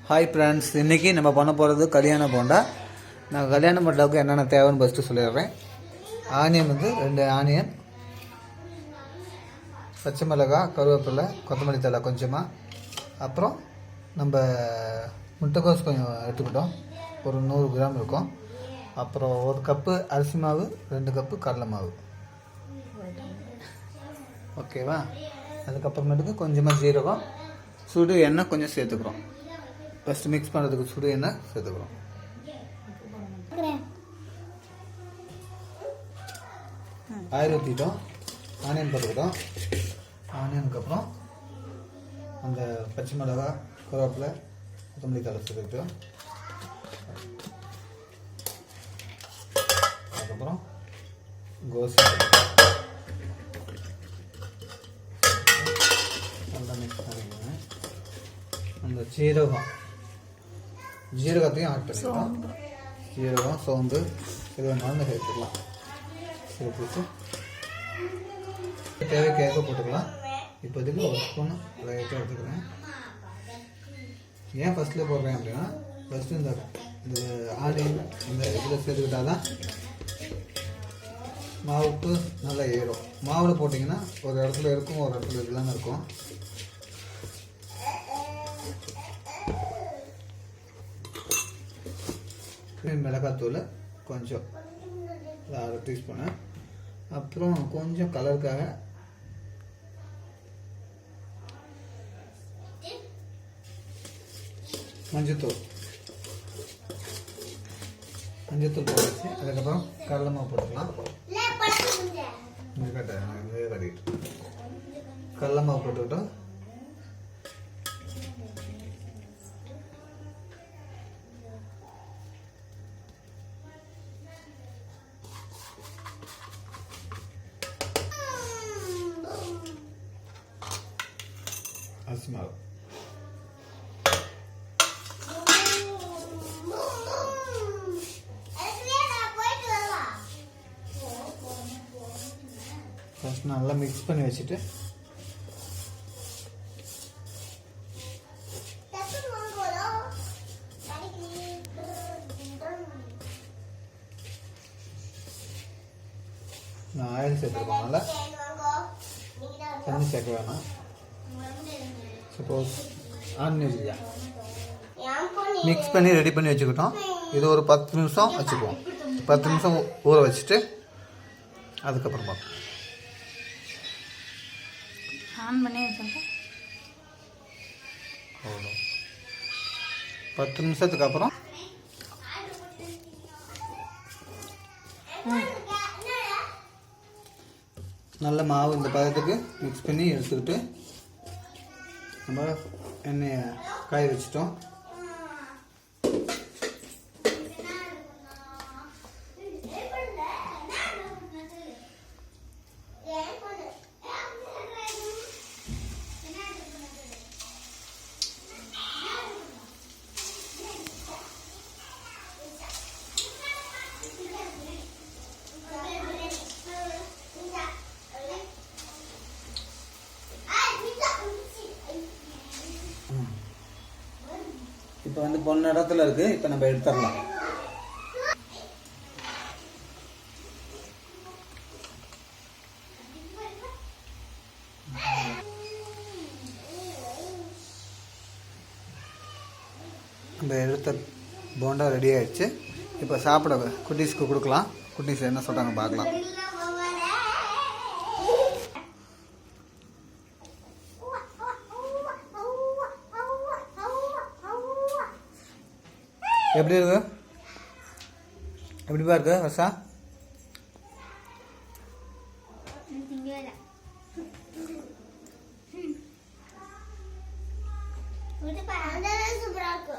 Hi friends, இன்றைக்கி நம்ம பண்ண போகிறது கல்யாண போண்டா. நான் கல்யாண போண்டாவுக்கு என்னென்ன தேவைன்னு ஃபஸ்ட்டு சொல்லிடுறேன். ஆனியன் வந்து 2 ஆனியன், பச்சை மிளகாய், கருவேப்பிலை, கொத்தமல்லி தழை கொஞ்சமாக, அப்புறம் நம்ம முட்டைக்கோஸ் கொஞ்சம் எடுத்துக்கிட்டோம், ஒரு 100 கிராம் இருக்கும். அப்புறம் 1 கப்பு அரிசி மாவு, 2 கப்பு கடலை மாவு. ஓகேவா? அதுக்கப்புறமேட்டுக்கு கொஞ்சமாக ஜீரகம், சுடு எண்ணெய் கொஞ்சம் சேர்த்துக்கிறோம். ஃபஸ்ட்டு மிக்ஸ் பண்ணுறதுக்கு சுடு எண்ணெய் சேர்த்துக்கிறோம். Oil ஊற்றிட்டோம், onion போட்டுக்கிட்டோம். ஆனியனுக்கு அப்புறம் அந்த பச்சை மிளகாய், கருவேப்பிலை, கொத்தமல்லி தழை சேர்த்துக்கிட்டோம். அதுக்கப்புறம் கோஸ் நல்லா மிக்ஸ் பண்ணிக்கோங்க. அந்த ஜீரகத்தையும் ஆட் பண்ணிக்கலாம். ஜீரகம், சோம்பு இது வேணாலும் சேர்த்துக்கலாம். சேர்த்துட்டு தேவைக்கேற்ப போட்டுக்கலாம். இப்போதைக்கு 1 ஸ்பூன் லைட்டாக எடுத்துக்கிறேன். ஏன் ஃபஸ்ட்டில் போடுறேன் அப்படின்னா, ஃபஸ்ட்டு இந்த ஆனியன் இந்த இதில் சேர்த்துக்கிட்டா தான் மாவுக்கு நல்லா ஏறும். மாவில் போட்டிங்கன்னா ஒரு இடத்துல இருக்கும், ஒரு இடத்துல இதெல்லாம் இருக்கும். மிளகாத்தூள் கொஞ்சம் 1/2 டீஸ்பூனு, அப்புறம் கொஞ்சம் கலருக்காக மஞ்சத்தூள் போட்டுச்சு. அதுக்கப்புறம் கடலை மாவு போட்டுக்கலாம். கடலை மாவு போட்டுக்கிட்டோம். அரிசி மாவு ஃபஸ்ட் நல்லா மிக்ஸ் பண்ணி வச்சுட்டு நான் ஆயில் சேர்த்துருக்கோம்னால தண்ணி சேர்க்க வேணாம். சப்போஸ் ஆனியன் மிக்ஸ் பண்ணி ரெடி பண்ணி வச்சுக்கிட்டோம். இது ஒரு 10 நிமிஷம் வச்சுக்குவோம். 10 நிமிஷம் ஊற வச்சுட்டு அதுக்கப்புறமா ஆன் பண்ணி வச்சுருக்கோம். அவ்வளோ 10 நிமிஷத்துக்கு அப்புறம் நல்ல மாவு இந்த பதத்துக்கு மிக்ஸ் பண்ணி எடுத்துக்கிட்டு நம்ம எண்ணெயை காய வச்சிட்டோம். இப்போ வந்து பொண்ணு இடத்துல இருக்கு. இப்போ நம்ம எடுத்துடலாம். நம்ம எடுத்த போண்டா ரெடி ஆயிடுச்சு. இப்போ சாப்பிட குட்டீஸ்க்கு கொடுக்கலாம். குட்டீஸ் என்ன சொல்கிறாங்க பார்க்கலாம். எப்படி இருக்கு? எப்படிப்பா இருக்கு வர்ஷா? சூப்பரா இருக்கு.